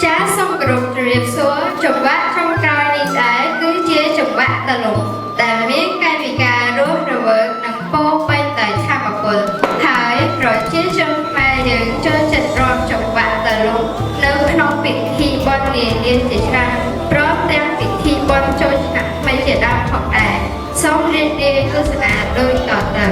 ចាសសូមគោរពជម្រាបសួរចង្វាក់ចុងក្រោយនេះដែរគឺជាចង្វាក់តលំដែលមានកាយវិការរស់រវើកនិងពោរពេញដោយធម៌ពលហើយប្រជាជនខ្មែរយើងចូលចិត្តរាំចង្វាក់តលំនៅក្នុងពិធីបុណ្យនានាជាច្រើនព្រមទាំងពិធីបុណ្យចូលឆ្នាំថ្មីជាដើមផងដែរសូមរៀបរៀងទស្សនាដូចតទៅ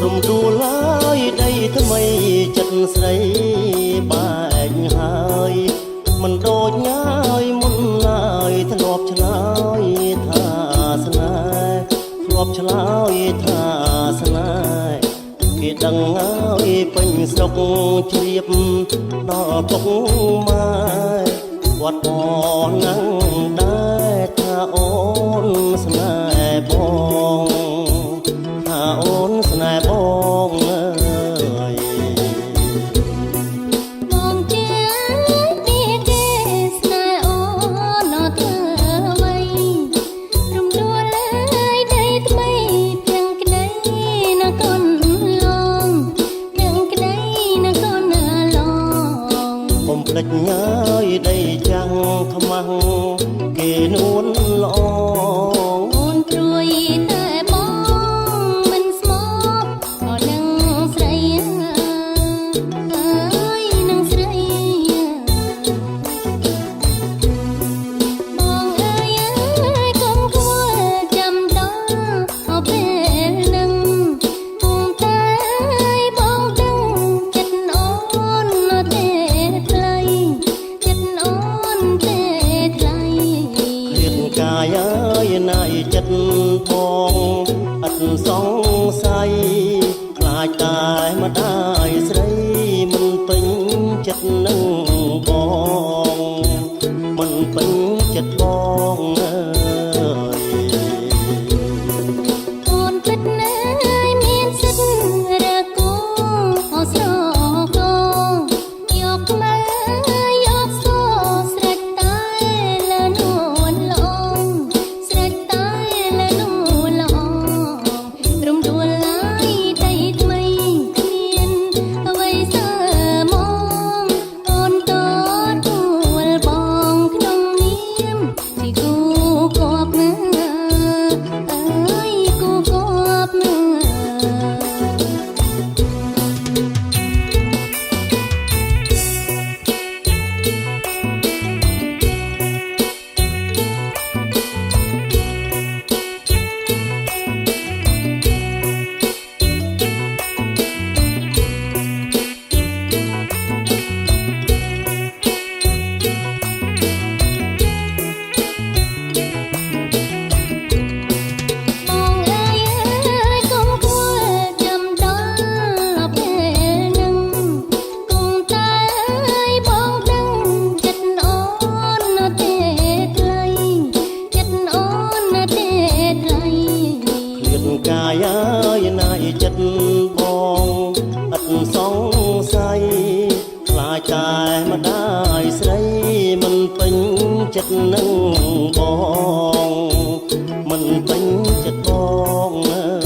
រំដួលឡើយដីថ្មីចិត្តស្រីបែកហើយមិនដូចញ៉ាយមុនឡើយធ្លាប់ឆ្លើយថាស្នេហ៍ធ្លាប់ឆ្លើយថាស្នេហ៍គេដឹងហើយពេញស្រុកជ្រាបដល់ពុកម៉ែគាត់អរណាំងដែរថាអូនស្នេហ៍បងថាអូនស្នេហ៍បងអើយបងជាទីគេស្នេហ៍អូនអត់ធ្វើអ្វីរំដួលឡើយដីថ្មីភាំងក្ដីនគរឡងភាំងក្ដីនគរឡងកុំភ្លេចញ៉ាយដីចាំងខ្មាំងគេនួនល្អអូនព្រួយតែបងមិនស្មោកក៏នឹងស្រីអើយនឹងស្រីបងអើយកុំគួរចាំដល់អពេលនឹងពុំតែបងដឹងចិត្តអូនទេថ្លៃចិត្តអូនទេថ្លៃឃ្លាតកាយអើយណាយចិត្តផងអត់សង្ស័យខ្លាចតែម្ដាយស្រីមិនពេញចិត្តនឹងបងមិនពេញចិត្តបងអើយអូនពិតណាស់មានសិទ្ធរើគូអស្រកយកមកយកសស្រេចតែលើនួនល្អស្រេចតែលើនួនល្អរំដួលឡើយដីថ្មីគ្មានអ្វីសើមកអូនតទួលបងក្នុងនាមជាគូគប់ណាអើយគូគប់ណាបងអើយកុំគួរចាំដល់ពេលនឹងគុំតែបងដឹងចិត្តអូនទេថ្លៃចិត្តអូនទេថ្លៃឃ្លាតកាយអើយណាយចិត្តបងអត់សង្ស័យខ្លាចតែម្ដាយស្រីមិនពេញចិត្តនឹងបងមិនពេញចិត្តបងអើ